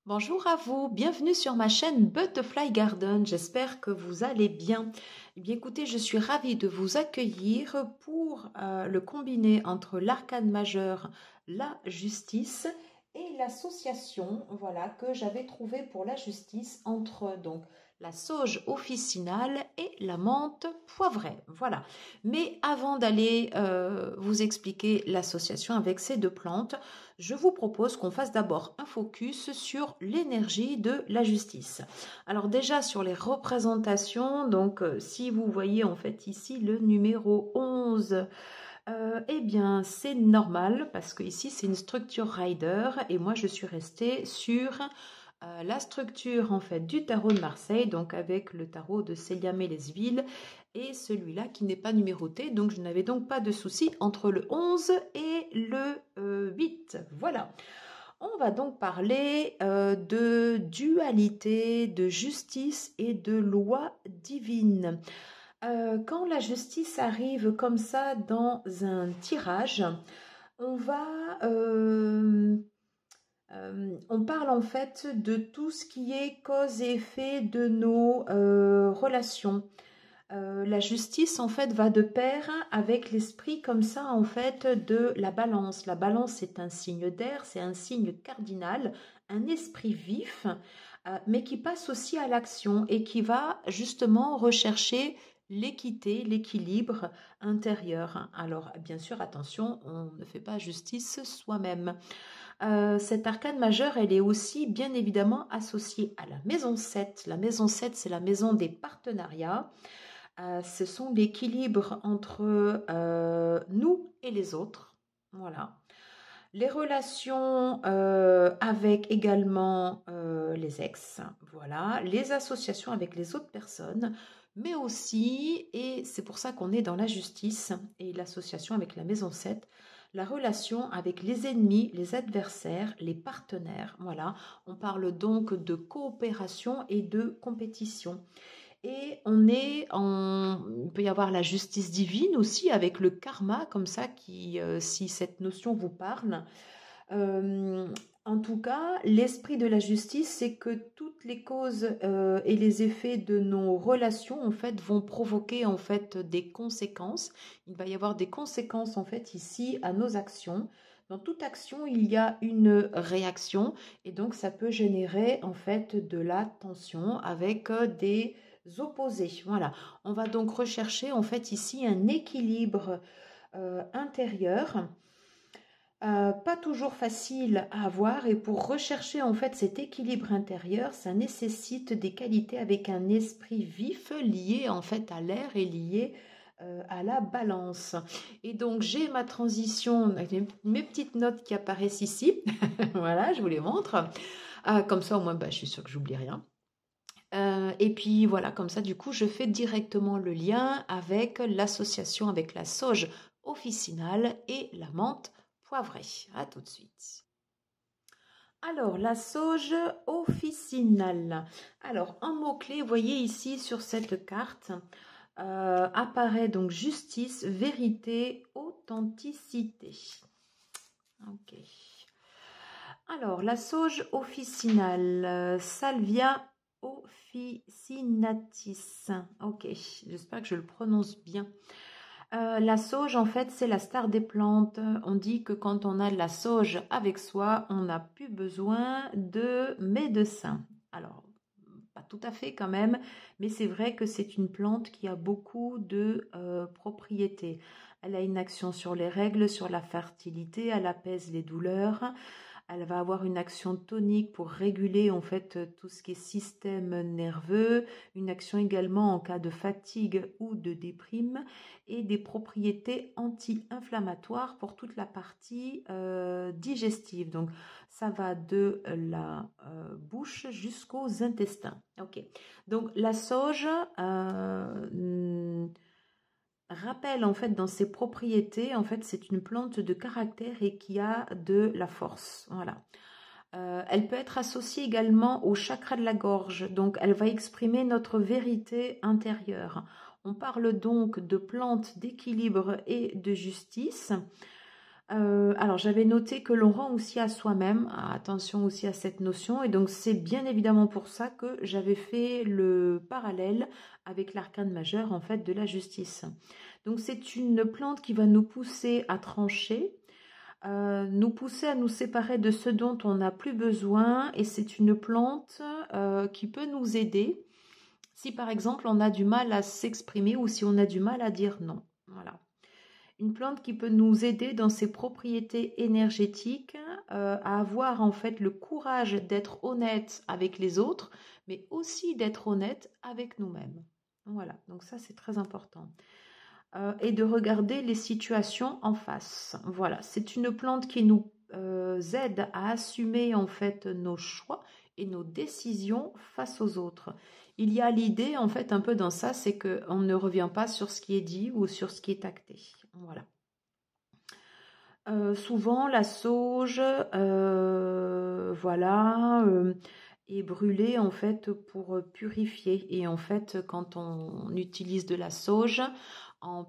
Bonjour à vous, bienvenue sur ma chaîne Butterfly Garden, j'espère que vous allez bien. Eh bien écoutez, je suis ravie de vous accueillir pour le combiné entre l'arcane majeur, la justice et l'association voilà, que j'avais trouvé pour la justice entre donc la sauge officinale et la menthe poivrée. Voilà. Mais avant d'aller vous expliquer l'association avec ces deux plantes, je vous propose qu'on fasse d'abord un focus sur l'énergie de la justice. Alors déjà sur les représentations, donc si vous voyez en fait ici le numéro 11, eh bien c'est normal parce que ici c'est une structure rider et moi je suis restée sur la structure en fait du tarot de Marseille, donc avec le tarot de Célia Mélesville et celui-là qui n'est pas numéroté, donc je n'avais donc pas de souci entre le 11 et le 8. Voilà. On va donc parler de dualité, de justice et de loi divine. Quand la justice arrive comme ça dans un tirage, on va... on parle en fait de tout ce qui est cause et effet de nos relations. La justice en fait va de pair avec l'esprit comme ça en fait de la balance. La balance c'est un signe d'air, c'est un signe cardinal, un esprit vif, mais qui passe aussi à l'action et qui va justement rechercher l'équité, l'équilibre intérieur. Alors bien sûr attention, on ne fait pas justice soi-même. Cette arcane majeure, elle est aussi bien évidemment associée à la maison 7. La maison 7, c'est la maison des partenariats. Ce sont l'équilibre entre nous et les autres. Voilà. Les relations avec également les ex. Voilà. Les associations avec les autres personnes. Mais aussi, et c'est pour ça qu'on est dans la justice et l'association avec la maison 7, la relation avec les ennemis, les adversaires, les partenaires. Voilà. On parle donc de coopération et de compétition. Et il peut y avoir la justice divine aussi avec le karma, comme ça, si cette notion vous parle. Euh, En tout cas, l'esprit de la justice, c'est que toutes les causes et les effets de nos relations, en fait, vont provoquer en fait des conséquences. Il va y avoir des conséquences en fait ici à nos actions. Dans toute action, il y a une réaction et donc ça peut générer en fait de la tension avec des opposés. Voilà. On va donc rechercher en fait ici un équilibre intérieur. Pas toujours facile à avoir, et pour rechercher en fait cet équilibre intérieur, ça nécessite des qualités avec un esprit vif lié en fait à l'air et lié à la balance. Et donc j'ai ma transition, mes petites notes qui apparaissent ici. Voilà, je vous les montre. Comme ça au moins je suis sûre que j'oublie rien. Et puis voilà, comme ça, du coup, je fais directement le lien avec l'association avec la sauge officinale et la menthe poivrée. À tout de suite. Alors, la sauge officinale. Alors, un mot-clé, vous voyez ici sur cette carte, apparaît donc justice, vérité, authenticité. Ok. Alors, la sauge officinale, Salvia officinatis. Ok, j'espère que je le prononce bien. La sauge, en fait, c'est la star des plantes. On dit que quand on a de la sauge avec soi, on n'a plus besoin de médecin. Alors, pas tout à fait quand même, mais c'est vrai que c'est une plante qui a beaucoup de propriétés. Elle a une action sur les règles, sur la fertilité, elle apaise les douleurs. Elle va avoir une action tonique pour réguler en fait tout ce qui est système nerveux, une action également en cas de fatigue ou de déprime et des propriétés anti-inflammatoires pour toute la partie digestive. Donc ça va de la bouche jusqu'aux intestins. Ok. Donc la sauge rappelle en fait dans ses propriétés, en fait c'est une plante de caractère et qui a de la force. Voilà. Elle peut être associée également au chakra de la gorge, donc elle va exprimer notre vérité intérieure. On parle donc de plantes d'équilibre et de justice. Alors, j'avais noté que l'on rend aussi à soi-même, attention aussi à cette notion, et donc c'est bien évidemment pour ça que j'avais fait le parallèle avec l'arcane majeur en fait de la justice. Donc c'est une plante qui va nous pousser à trancher, nous pousser à nous séparer de ce dont on n'a plus besoin, et c'est une plante qui peut nous aider si par exemple on a du mal à s'exprimer ou si on a du mal à dire non. Voilà. Une plante qui peut nous aider dans ses propriétés énergétiques, à avoir en fait le courage d'être honnête avec les autres, mais aussi d'être honnête avec nous-mêmes. Voilà, donc ça c'est très important. Et de regarder les situations en face. Voilà, c'est une plante qui nous aide à assumer en fait nos choix et nos décisions face aux autres. Il y a l'idée en fait un peu dans ça, c'est qu'on ne revient pas sur ce qui est dit ou sur ce qui est acté. Voilà. Souvent la sauge, voilà, est brûlée en fait pour purifier. Et en fait, quand on utilise de la sauge en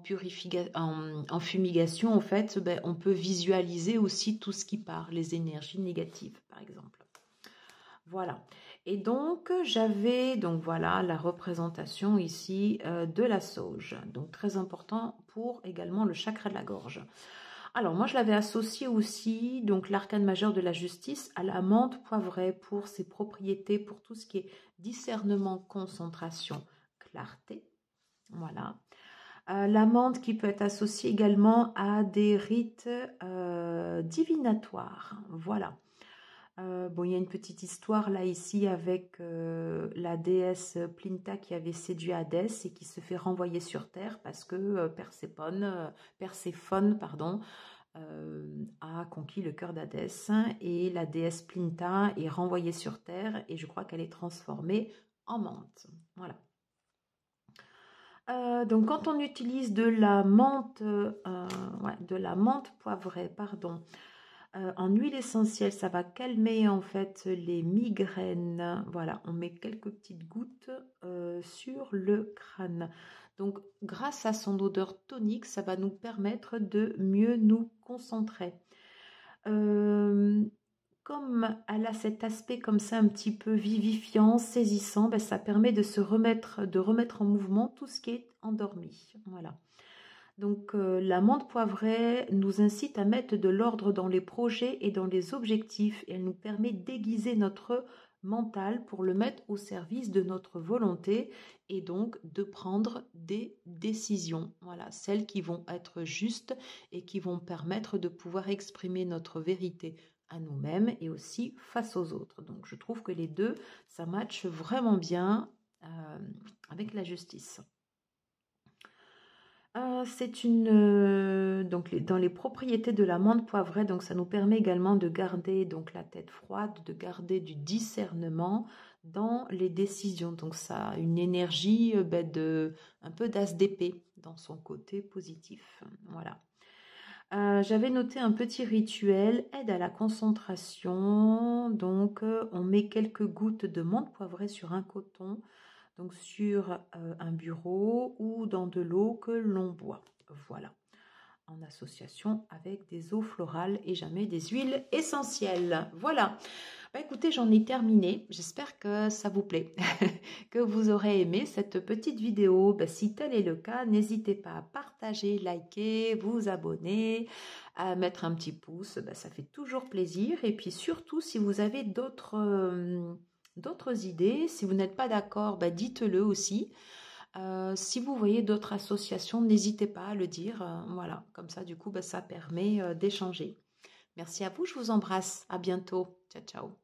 fumigation, en fait, ben, on peut visualiser aussi tout ce qui part, les énergies négatives, par exemple. Voilà. Et donc, j'avais donc voilà la représentation ici de la sauge. Donc, très important pour également le chakra de la gorge. Alors, moi, je l'avais associé aussi, donc l'arcane majeur de la justice, à la menthe poivrée pour ses propriétés, pour tout ce qui est discernement, concentration, clarté. Voilà. La menthe qui peut être associée également à des rites divinatoires. Voilà. Bon, il y a une petite histoire là ici avec la déesse Plinta qui avait séduit Hadès et qui se fait renvoyer sur Terre parce que Perséphone, pardon, a conquis le cœur d'Hadès et la déesse Plinta est renvoyée sur Terre et je crois qu'elle est transformée en menthe. Voilà. Donc quand on utilise de la menthe poivrée, pardon, en huile essentielle, ça va calmer en fait les migraines. Voilà, on met quelques petites gouttes sur le crâne. Donc, grâce à son odeur tonique, ça va nous permettre de mieux nous concentrer. Comme elle a cet aspect comme ça un petit peu vivifiant, saisissant, ben, ça permet de remettre en mouvement tout ce qui est endormi. Voilà. Donc la menthe poivrée nous incite à mettre de l'ordre dans les projets et dans les objectifs et elle nous permet d'aiguiser notre mental pour le mettre au service de notre volonté et donc de prendre des décisions. Voilà, celles qui vont être justes et qui vont permettre de pouvoir exprimer notre vérité à nous-mêmes et aussi face aux autres. Donc je trouve que les deux, ça matche vraiment bien avec la justice. C'est donc dans les propriétés de la menthe poivrée, donc ça nous permet également de garder donc la tête froide, de garder du discernement dans les décisions. Donc ça a une énergie un peu d'as d'épée dans son côté positif. Voilà. J'avais noté un petit rituel, aide à la concentration. Donc on met quelques gouttes de menthe poivrée sur un coton, donc sur un bureau ou dans de l'eau que l'on boit. Voilà, en association avec des eaux florales et jamais des huiles essentielles. Voilà. Bah, écoutez, j'en ai terminé. J'espère que ça vous plaît, que vous aurez aimé cette petite vidéo. Bah, si tel est le cas, n'hésitez pas à partager, liker, vous abonner, à mettre un petit pouce. Bah, ça fait toujours plaisir. Et puis surtout, si vous avez d'autres idées, si vous n'êtes pas d'accord, bah, dites-le aussi. Si vous voyez d'autres associations, n'hésitez pas à le dire. Voilà, comme ça, du coup, bah, ça permet d'échanger. Merci à vous, je vous embrasse. À bientôt. Ciao, ciao.